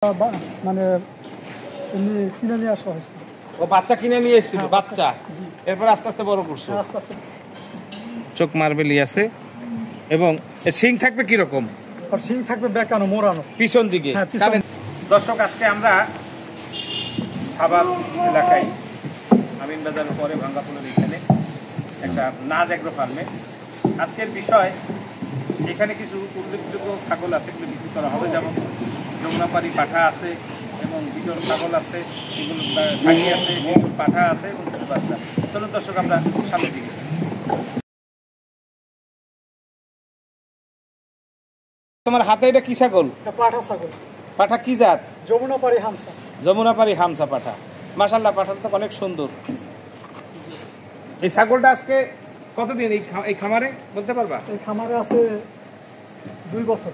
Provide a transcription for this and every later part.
মানে এমনি কিনে নিয়ে আসা হয়েছে। ও বাচ্চা কিনে নিয়ে এসেছিল? বাচ্চা এরপর আস্তে আস্তে বড় করছো? আস্তে আস্তে। চোখ মার্বেলি আছে এবং শিং থাকবে কিরকম? আর শিং থাকবে বেঁকানো, মোড়ানো পিছন দিকে। দর্শক, আজকে আমরা সাভার এলাকায় আমিনবাজারের পরে ভাঙ্গাপুলের এখানে একটা নাজ এগ্রো ফার্মে। আজকের বিষয়, এখানে কিছু উল্লেখযোগ্য ছাগল আছে, এগুলো বিক্রি করা হবে। যেমন যমুনাপাড়ি পাঠা আছে এবং বিটল ছাগল আছে, সেগুলো শাড়ি আছে, বিটল পাঠা আছে এবং কিছু বাচ্চা। চলুন দর্শক, আমরা সামনের দিকে। তোমার হাতে এটা কি ছাগল? পাঠা ছাগল। পাঠা কি জাত? যমুনাপাড়ি হামসা। যমুনাপাড়ি হামসা পাঠা। মাশাআল্লাহ, পাঠাটা তো অনেক সুন্দর। এই ছাগলটা আজকে কতদিন এই খামারে বলতে পারবা? এই খামারে আছে 2 বছর।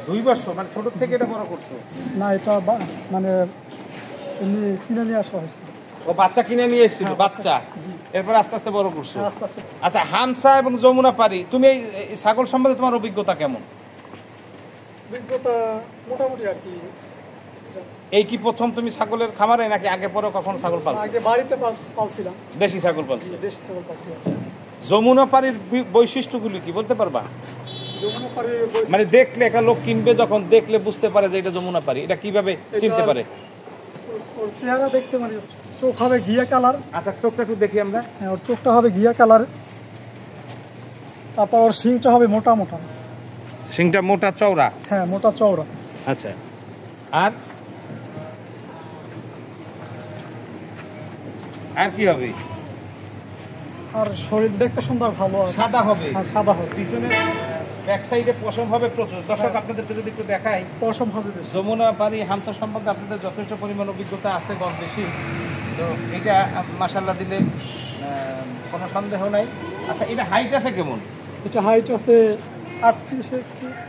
2 বছর? মানে ছোট থেকে এটা বড় করছো? না, এটা মানে এমনি কিনে নিয়ে আসা হয়েছে। ও বাচ্চা কিনে নিয়ে এসেছিল? বাচ্চা এরপর আস্তে আস্তে বড় করছো? আস্তে আস্তে। আচ্ছা, হামসা এবং যমুনাপাড়ি, তুমি এই ছাগল সম্বন্ধে তোমার অভিজ্ঞতা কেমন? অভিজ্ঞতা মোটামুটি আর কি। এই কি প্রথম তুমি ছাগলের খামারে, নাকি আগে পরে কখনো ছাগল পালছো? আগে বাড়িতে পালছিলাম। দেশি ছাগল পালছো? দেশি ছাগল পালছি। যমুনাপাড়ির বৈশিষ্ট্যগুলি কি বলতে পারবা? যমুনাপাড়ির মানে দেখলে একটা লোক কিনবে, যখন দেখলে বুঝতে পারে যে এটা যমুনাপাড়ি, এটা কিভাবে চিনতে পারে? ওর চেহারা দেখতে, মানে চোখ হবে ঘিয়া কালার। আচ্ছা, চোখটা একটু দেখি আমরা। হ্যাঁ, ওর চোখটা হবে ঘিয়া কালার। তারপর ওর শিংটা হবে মোটা মোটা। শিংটা মোটা চওড়া? হ্যাঁ, মোটা চওড়া। আচ্ছা, আর আর কি হবে? আর শরীর দেখতে সুন্দর, ভালো সাদা হবে? হ্যাঁ, সাদা হবে। পিছনে ব্যাক সাইডে পশম হবে প্রচুর। দর্শক, আপনাদেরকে যদি একটু দেখাই, পশম হবে। যমুনাপাড়ি হামসা সম্পর্কে আপনাদের যথেষ্ট পরিমাণ অভিজ্ঞতা আছে, কম বেশি। তো এটা মাশাআল্লাহ দিলে কোনো সন্দেহ নাই। আচ্ছা, এটা হাইট আছে কেমন? এটা হাইট আছে 38-এর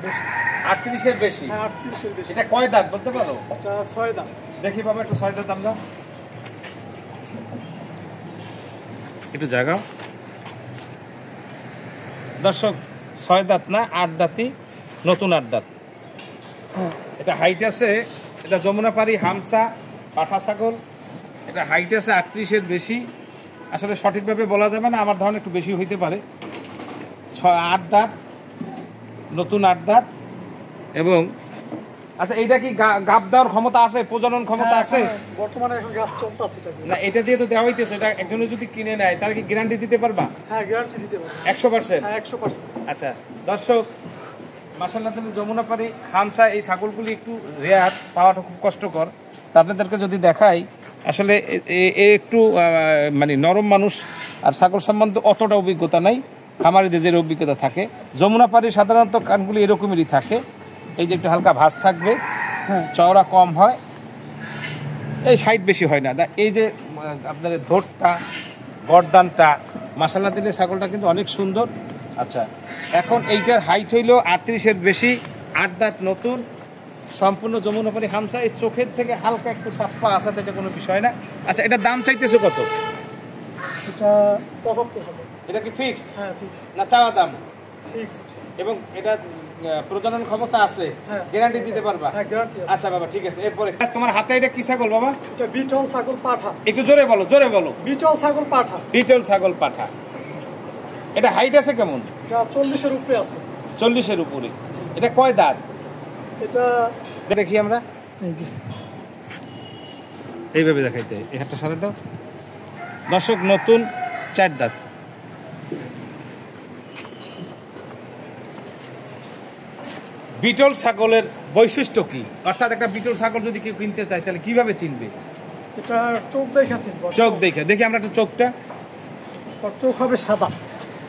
বেশি। 38-এর বেশি? হ্যাঁ, 38-এর বেশি। এটা কয় দাঁত বলতে পারো? এটা 6 দাঁত। দেখি বাবা, একটু 6 দাঁত আমরা একটু জাগাও। দর্শক, 6 দাঁত না, 8 দাঁতই, নতুন 8 দাঁত। এটা হাইট আছে, এটা যমুনাপাড়ি হামসা পাঠা ছাগল। এটা হাইট আছে 38-এর বেশি। আসলে সঠিকভাবে বলা যাবে না, আমার ধারণা একটু বেশি হইতে পারে। 8 দাঁত, নতুন 8 দাঁত। এবং আচ্ছা, এটা কি গাব দেওয়ার ক্ষমতা আছে, প্রজনন ক্ষমতা আছে? বর্তমানে এখন গাব চলতেছে। না, এটা দিয়ে তো দেওয়া হইতেছে। এটা একজনে যদি কিনে নেয়, তাহলে কি গ্যারান্টি দিতে পারবা? হ্যাঁ, গ্যারান্টি দিতে পারবো। 100%? হ্যাঁ, 100%। আচ্ছা দর্শক, মাশাআল্লাহ, তুমি যমুনাপাড়ি হামসা এই ছাগলগুলি একটু রেয়ার, পাওয়াটা খুব কষ্টকর। তা আপনাদেরকে যদি দেখাই, আসলে একটু মানে নরম মানুষ, আর ছাগল সম্বন্ধে অতটা অভিজ্ঞতা নাই। খামারিদের যে অভিজ্ঞতা থাকে, যমুনাপাড়ি সাধারণত কানগুলি এরকমেরই থাকে। এই যে একটু হালকা ভাঁজ থাকবে, হ্যাঁ, চওড়া কম হয়, এই সাইড বেশি হয় না। এই যে আপনার ধোটটা, গরদানটা, মাশাআল্লাহ দিলে ছাগলটা কিন্তু অনেক সুন্দর। আচ্ছা, এখন এইটার হাইট হইল 38-এর বেশি, 8 দাঁত, নতুন, সম্পূর্ণ যমুনাপাড়ি হামসা। এই চোখের থেকে হালকা একটু সাপ্পা আছে, এটা কোনো বিষয় না। আচ্ছা, এটার দাম চাইতেছে কত? এটা 75,000। এটা কি ফিক্সড? হ্যাঁ, ফিক্সড। না চাওয়া দাম? ফিক্সড। এবং এটা প্রজনন ক্ষমতা আছে? হ্যাঁ। গ্যারান্টি দিতে পারবা? হ্যাঁ, গ্যারান্টি আছে। আচ্ছা বাবা, ঠিক আছে। এরপরে তোমার হাতে এটা কি ছাগল বাবা? এটা বিটল ছাগল পাঠা। একটু জোরে বলো, জোরে বলো। বিটল ছাগল পাঠা। বিটল ছাগল পাঠা। এটা হাইট আছে কেমন? এটা 40-এর উপরে আছে। 40-এর উপরে। এটা কয় দাঁত? এটা দেখি আমরা। এই যে এইভাবে দেখাইতে, এই হাতটা সারা দাও। দর্শক, নতুন 4 দাঁত। বিটল ছাগলের বৈশিষ্ট্য কি? অর্থাৎ একটা বিটল ছাগল যদি কেউ কিনতে চায়, তাহলে কিভাবে চিনবে? এটা চোখ দেখে চিনব। চোখ দেখে? দেখি আমরা একটু চোখটা। চোখ হবে সাদা।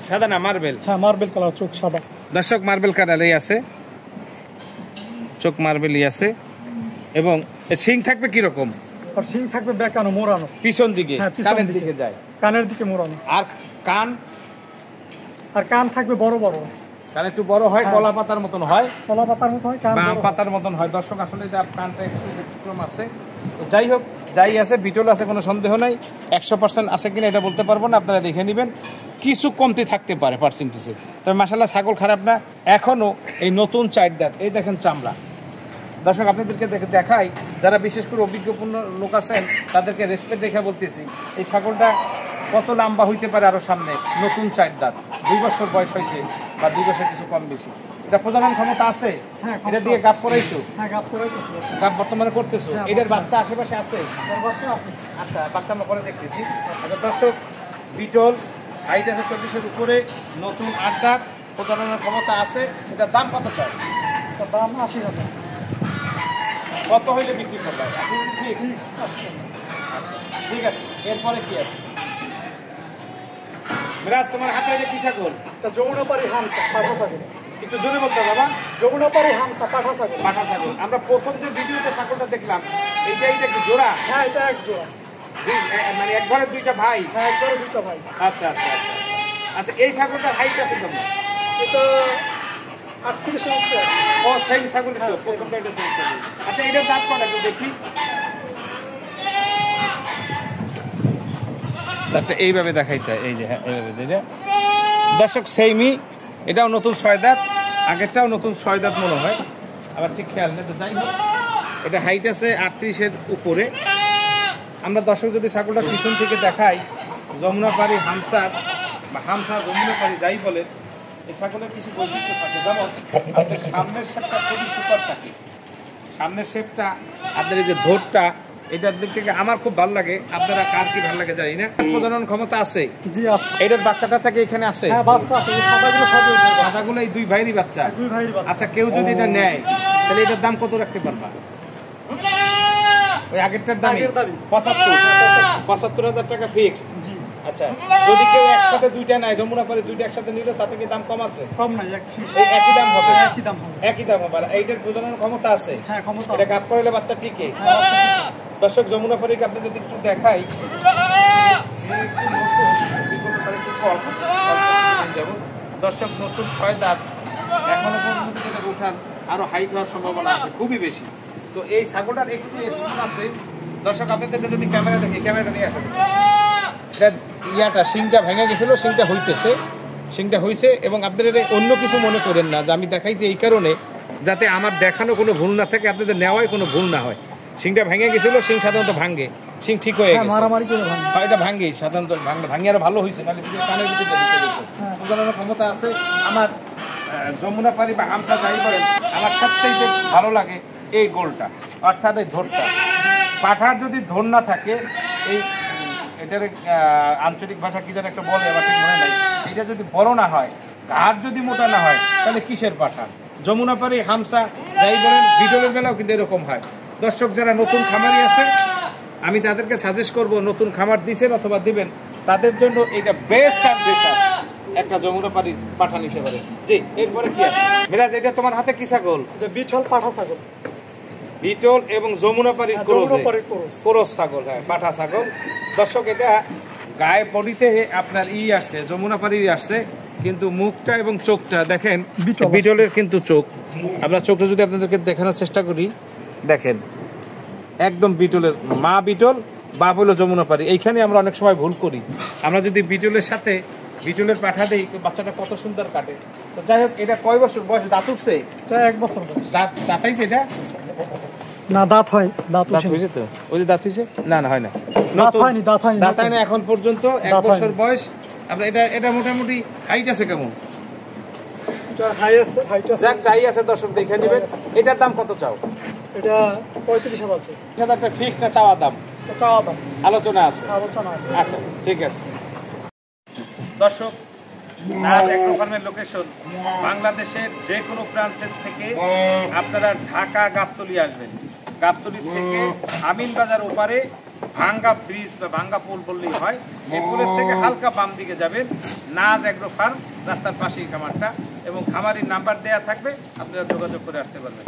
সাদা না মার্বেল? হ্যাঁ, মার্বেল কালার, চোখ সাদা। দর্শক, মার্বেল কালারই আছে, চোখ মার্বেলই আছে। এবং শিং থাকবে কিরকম? আর শিং থাকবে বেঁকানো, মোড়ানো। পিছন দিকে? হ্যাঁ, কানের দিকে যায়? কানের দিকে মোড়ানো। আর কান? আর কান থাকবে বড় বড়। কান একটু বড় হয়, কলা পাতার মতন হয়। কলা পাতার মতো হয়, কান বাম পাতার মতন হয়। দর্শক, আসলে এটা কানটা একটু ব্যতিক্রম আছে। তো যাই হোক, যাই আছে, বিটল আছে, কোনো সন্দেহ নাই। 100% আছে কিনা এটা বলতে পারবো না, আপনারা দেখে নেবেন। কিছু কমতি থাকতে পারে পার্সেন্টেজে, তবে মাশাআল্লাহ ছাগল খারাপ না। এখনো এই নতুন 4 দাঁত, এই দেখেন চামড়া, দর্শক আপনাদেরকে দেখাই, যারা বিশেষ করে অভিজ্ঞপূর্ণ লোক আছেন তাদেরকে রেসপেক্ট রেখে বলতেছি, এই ছাগলটা কত লম্বা হইতে পারে আরো সামনে, নতুন 4 দাঁত, 2 বছর বয়স হয়েছে বা 2 বছর কিছু কম বেশি। এটা প্রজনন ক্ষমতা আছে? এটা দিয়ে গাব করাইছো? গাব বর্তমানে করতেছো? এটার বাচ্চা আশেপাশে আছে? আচ্ছা, বাচ্চা আমরা পরে দেখতেছি। আচ্ছা দর্শক, বিটল, হাইট আছে 24-এর উপরে, নতুন 8 দাঁত, প্রজননের ক্ষমতা আছে। এটার দাম কত চাই? দাম 80,000। কত হইলে বিক্রি করবে? আচ্ছা ঠিক আছে, এরপরে কি আছে? মিরাজ, তোমার হাতে এটা কি ছাগল? এটা যমুনাপাড়ি হামসা পাঠা ছাগল। একটু জোরে বলতে বাবা। যমুনাপাড়ি হামসা পাঠা ছাগল। পাঠা ছাগল। আমরা প্রথম যে ভিডিওতে ছাগলটা দেখলাম, এটা কি জোড়া? হ্যাঁ, এটা এক জোড়া। মানে এক ঘরের 2টা ভাই? হ্যাঁ, এক ঘরে 2টা ভাই। আচ্ছা আচ্ছা আচ্ছা আচ্ছা। এই ছাগলটার হাইট আছে কেমন? এটা 38 ইঞ্চি আছে। ও সেম ছাগল তো, প্রথমটা এটা সেম ছাগল। আচ্ছা, এটার দাঁত কটা একটু দেখি। দাঁতটা এইভাবে দেখাইতে হয়, এই যে, হ্যাঁ এইভাবে। দর্শক সেইমই, এটাও নতুন 6 দাঁত, আগেরটাও নতুন 6 দাঁত মনে হয়, আবার ঠিক খেয়াল নেই। তো যাই হোক, এটা হাইট আছে 38-এর উপরে। আমরা দর্শক যদি ছাগলটা পিছন থেকে দেখাই, যমুনাপাড়ি হামসার বা হামসা যমুনাপাড়ি যাই বলে, এই ছাগলের কিছু বৈশিষ্ট্য থাকে। যেমন আপনার সামনের শেপটা খুবই সুপার থাকে, সামনের শেপটা, আপনার এই যে ধোরটা, এটার দিক থেকে আমার খুব ভালো লাগে। আপনারা কার কি ভালো লাগে জানি না। প্রজনন ক্ষমতা আছে? জি আছে। এটার বাচ্চাটা থেকে এখানে আছে? হ্যাঁ, বাচ্চা আছে। এই সাদাগুলো সব সাদাগুলো এই 2 ভাইয়েরই বাচ্চা? 2 ভাইয়ের বাচ্চা। আচ্ছা, কেউ যদি এটা নেয় তাহলে এটার দাম কত রাখতে পারবা? ওই আগেরটার দাম 75,000 টাকা ফিক্সড। জি। আচ্ছা, যদি কেউ একসাথে 2টা নেয়, যমুনাপাড়ি 2টা একসাথে নিল, তাতে কি দাম কম আছে? কম নাই, এক ফিক্স। এই একই দাম হবে? একই দাম হবে। একই দাম হবে। আর এইটার প্রজনন ক্ষমতা আছে? হ্যাঁ, ক্ষমতা এটা আছে। গাব করলে বাচ্চা টিকে? দর্শক, যমুনাপাড়িকে আপনি যদি একটু দেখাই, দর্শক, নতুন 6 দাঁত, এখনো পর্যন্ত এটা উঠান আরো হাইট হওয়ার সম্ভাবনা আছে খুবই বেশি। তো এই ছাগলটার একটু স্টোন আছে। দর্শক, আপনাদেরকে যদি ক্যামেরা দেখি, ক্যামেরাটা নিয়ে আসেন। এটা ইয়াটা শিংটা ভেঙে গেছিল, শিংটা হইতেছে, শিংটা হইছে। এবং আপনারা অন্য কিছু মনে করেন না যে আমি দেখাইছি এই কারণে, যাতে আমার দেখানো কোনো ভুল না থাকে, আপনাদের নেওয়ায় কোনো ভুল না হয়। শিংটা ভেঙে গেছিল, শিং সাধারণত ভাঙে, শিং ঠিক হয়ে গেছে, মারামারি করে ভাঙে। হয় এটা ভাঙেই সাধারণত, ভাঙে আরো ভালো হয়েছে, নাহলে কানের ভিতরে প্রজননের ক্ষমতা আছে। আমার যমুনাপাড়ি বা হামসা যাই করেন, আমার সবচেয়ে ভালো লাগে এই গোলটা, অর্থাৎ এই ধরটা। পাঠার যদি ধর না থাকে, এই এটার আঞ্চলিক ভাষা কি যেন একটা বলে, আবার ঠিক মনে নাই, এটা যদি বড় না হয়, ঘাড় যদি মোটা না হয়, তাহলে কিসের পাঠা? যমুনাপাড়ি হামসা যাই বলেন, বিটলের বেলাও কিন্তু এরকম হয়। দর্শক, যারা নতুন খামারি আছে, আমি তাদেরকে সাজেস্ট করব, নতুন খামার দিছেন অথবা দিবেন, তাদের জন্য এটা বেস্ট আর বেটার একটা যমুনাপাড়ি পাঠা নিতে পারে। জি, এরপরে কি আছে? মিরাজ, এটা তোমার হাতে কি ছাগল? এটা বিটল পাঠা ছাগল। বিটল এবং যমুনাপাড়ি ক্রস ছাগল, হ্যাঁ, পাঠা ছাগল। দর্শক, এটা গায়ে বডিতে আপনার আসছে, যমুনাপাড়ি আসছে, কিন্তু মুখটা এবং চোখটা দেখেন বিটলের কিন্তু চোখ। আপনার চোখটা যদি আপনাদেরকে দেখানোর চেষ্টা করি, দেখেন একদম বিটলের, মা বিটল, বাপ হলো যমুনাপাড়ি। এইখানে আমরা অনেক সময় ভুল করি, আমরা যদি বিটলের সাথে বিটলের পাঠা দেই, বাচ্চাটা কত সুন্দর কাটে। তো যাই হোক, এটা কয় বছর বয়স? দাঁত উঠছে? 1 বছর বয়স। দাঁতাইছে এটা? না, দাঁত হয়, দাঁত হয়েছে তো, ওই যে দাঁত হয়েছে, না না হয় না, দাঁত হয়নি, দাঁত হয় না এখন পর্যন্ত। 1 বছর বয়স। আপনার এটা মোটামুটি হাইট আছে কেমন? হাই আছে, হাইট আছে, যাক যাই আছে, দর্শক দেখে নেবেন। এটার দাম কত চাও? এটা 35,000 আছে। এটা ফিক্সড না চাওয়া দাম? চাওয়া দাম, আলোচনা আছে? আলোচনা আছে। আচ্ছা, ঠিক আছে। দর্শক, নাজ এগ্রো ফার্মের লোকেশন বাংলাদেশের যে কোনো প্রান্তের থেকে আপনারা ঢাকা গাবতলী আসবেন। গাবতলী থেকে আমিন বাজার ওপারে ভাঙ্গা ব্রিজ বা ভাঙ্গা পুল বললেই হয়, এই পুলের থেকে হালকা বাম দিকে যাবেন, নাজ এগ্রো ফার্ম, রাস্তার পাশেই খামারটা, এবং খামারির নাম্বার দেয়া থাকবে, আপনারা যোগাযোগ করে আসতে পারবেন।